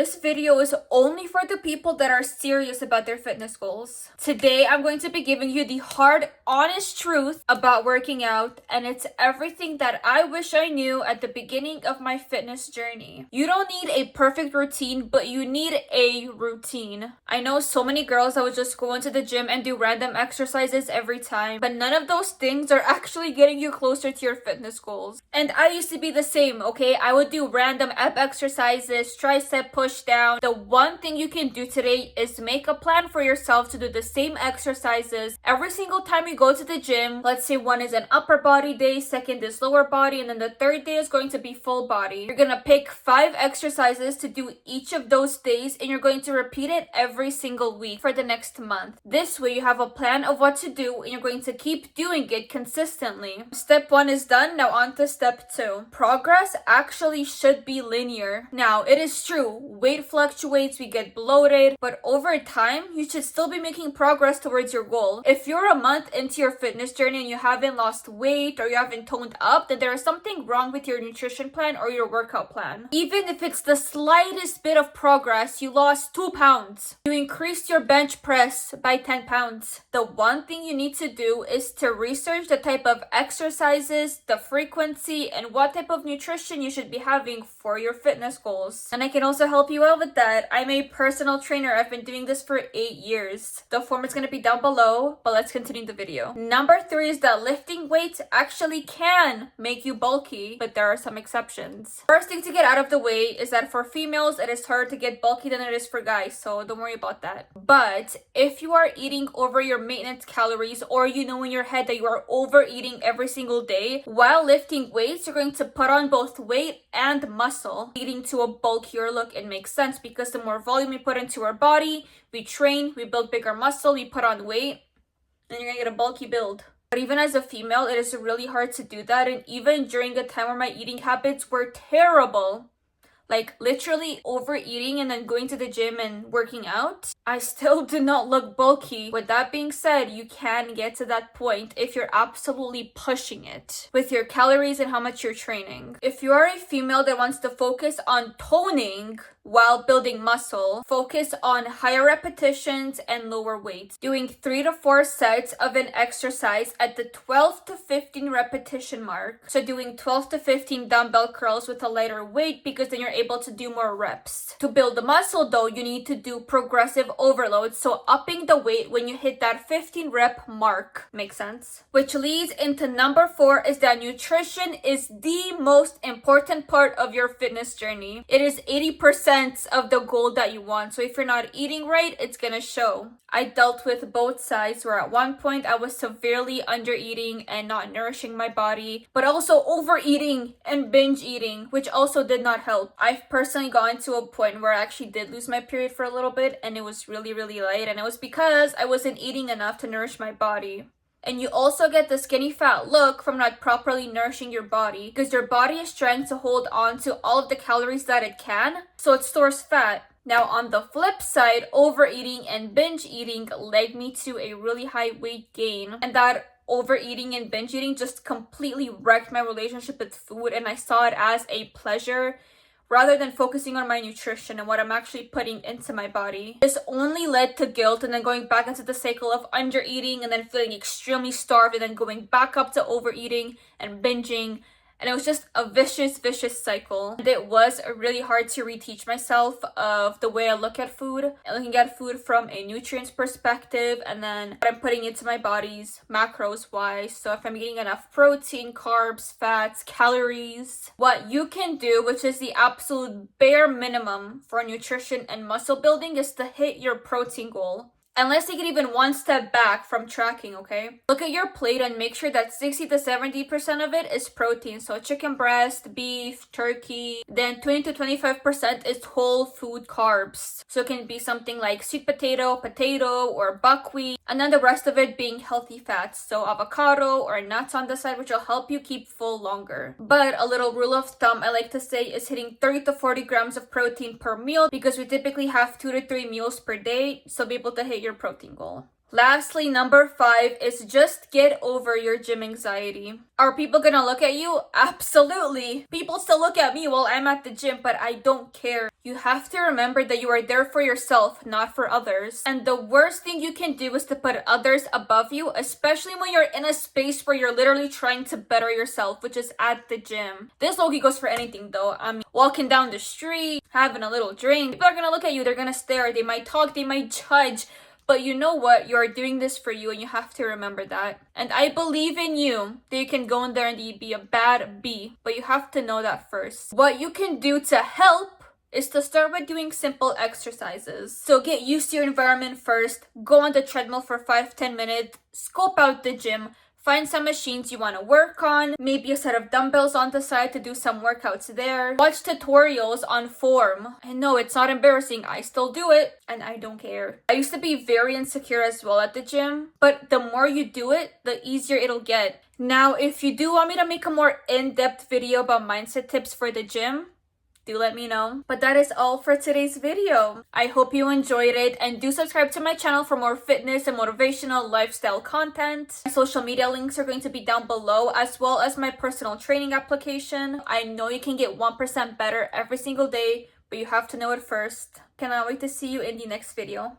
This video is only for the people that are serious about their fitness goals. Today, I'm going to be giving you the hard, honest truth about working out, and it's everything that I wish I knew at the beginning of my fitness journey. You don't need a perfect routine, but you need a routine. I know so many girls that would just go into the gym and do random exercises every time, but none of those things are actually getting you closer to your fitness goals. And I used to be the same, okay? I would do random ab exercises, tricep push down. The one thing you can do today is make a plan for yourself to do the same exercises every single time you go to the gym. Let's say one is an upper body day, second is lower body, and then the third day is going to be full body. You're gonna pick 5 exercises to do each of those days, and you're going to repeat it every single week for the next month. This way you have a plan of what to do, and you're going to keep doing it consistently. Step 1 is done. Now on to step 2. Progress actually should be linear. Now, it is true, weight fluctuates, we get bloated, but over time, you should still be making progress towards your goal. If you're a month into your fitness journey and you haven't lost weight or you haven't toned up, then there is something wrong with your nutrition plan or your workout plan. Even if it's the slightest bit of progress, you lost 2 pounds. You increased your bench press by 10 pounds. The one thing you need to do is to research the type of exercises, the frequency, and what type of nutrition you should be having for your fitness goals. And I can also help you out with that. I'm a personal trainer. I've been doing this for 8 years. The form is going to be down below, but let's continue the video. Number 3 is that lifting weights actually can make you bulky, but there are some exceptions. First thing to get out of the way is that for females, it is harder to get bulky than it is for guys, so don't worry about that. But if you are eating over your maintenance calories, or you know in your head that you are overeating every single day, while lifting weights, you're going to put on both weight and muscle, leading to a bulkier look. It makes sense because the more volume we put into our body, we train, we build bigger muscle, we put on weight, and you're gonna get a bulky build. But even as a female, it is really hard to do that. And even during a time where my eating habits were terrible, like literally overeating and then going to the gym and working out, I still do not look bulky. With that being said, you can get to that point if you're absolutely pushing it with your calories and how much you're training. If you are a female that wants to focus on toning while building muscle, focus on higher repetitions and lower weights, doing 3 to 4 sets of an exercise at the 12 to 15 repetition mark. So doing 12 to 15 dumbbell curls with a lighter weight, because then you're able to do more reps. To build the muscle though, you need to do progressive overload, so upping the weight when you hit that 15 rep mark. Makes sense? Which leads into number 4, is that nutrition is the most important part of your fitness journey. It is 80% of the goal that you want. So if you're not eating right, it's gonna show. I dealt with both sides, where at one point I was severely under eating and not nourishing my body, but also overeating and binge eating, which also did not help. I've personally gotten to a point where I actually did lose my period for a little bit, and it was really light, and it was because I wasn't eating enough to nourish my body. And you also get the skinny fat look from not properly nourishing your body, because your body is trying to hold on to all of the calories that it can, so it stores fat. Now on the flip side, overeating and binge eating led me to a really high weight gain, and that overeating and binge eating just completely wrecked my relationship with food, and I saw it as a pleasure rather than focusing on my nutrition and what I'm actually putting into my body. This only led to guilt, and then going back into the cycle of under eating and then feeling extremely starved, and then going back up to overeating and binging. And it was just a vicious cycle. And it was really hard to reteach myself of the way I look at food, and looking at food from a nutrients perspective, and then what I'm putting into my body's macros wise. So if I'm getting enough protein, carbs, fats, calories. What you can do, which is the absolute bare minimum for nutrition and muscle building, is to hit your protein goal. And let's take it even one step back from tracking, okay? Look at your plate and make sure that 60 to 70% of it is protein. So chicken breast, beef, turkey. Then 20 to 25% is whole food carbs. So it can be something like sweet potato, or buckwheat. And then the rest of it being healthy fats. So avocado or nuts on the side, which will help you keep full longer. But a little rule of thumb I like to say is hitting 30 to 40 grams of protein per meal, because we typically have 2 to 3 meals per day. So be able to hit your protein goal. Lastly, number 5 is just get over your gym anxiety. Are people gonna look at you? Absolutely. People still look at me while I'm at the gym, but I don't care. You have to remember that you are there for yourself, not for others. And the worst thing you can do is to put others above you, especially when you're in a space where you're literally trying to better yourself, which is at the gym. This low-key goes for anything though. I mean, walking down the street, having a little drink. People are gonna look at you, they're gonna stare, they might talk, they might judge. But you know what? You are doing this for you and you have to remember that. And I believe in you that you can go in there and be a bad bee. But you have to know that first. What you can do to help is to start with doing simple exercises. So get used to your environment first. Go on the treadmill for 5-10 minutes. Scope out the gym. Find some machines you want to work on, maybe a set of dumbbells on the side to do some workouts there. Watch tutorials on form. And no, it's not embarrassing. I still do it and I don't care. I used to be very insecure as well at the gym, but the more you do it, the easier it'll get. Now, if you do want me to make a more in-depth video about mindset tips for the gym, do let me know. But that is all for today's video. I hope you enjoyed it and do subscribe to my channel for more fitness and motivational lifestyle content. My social media links are going to be down below, as well as my personal training application. I know you can get 1% better every single day, but you have to know it first. Cannot wait to see you in the next video.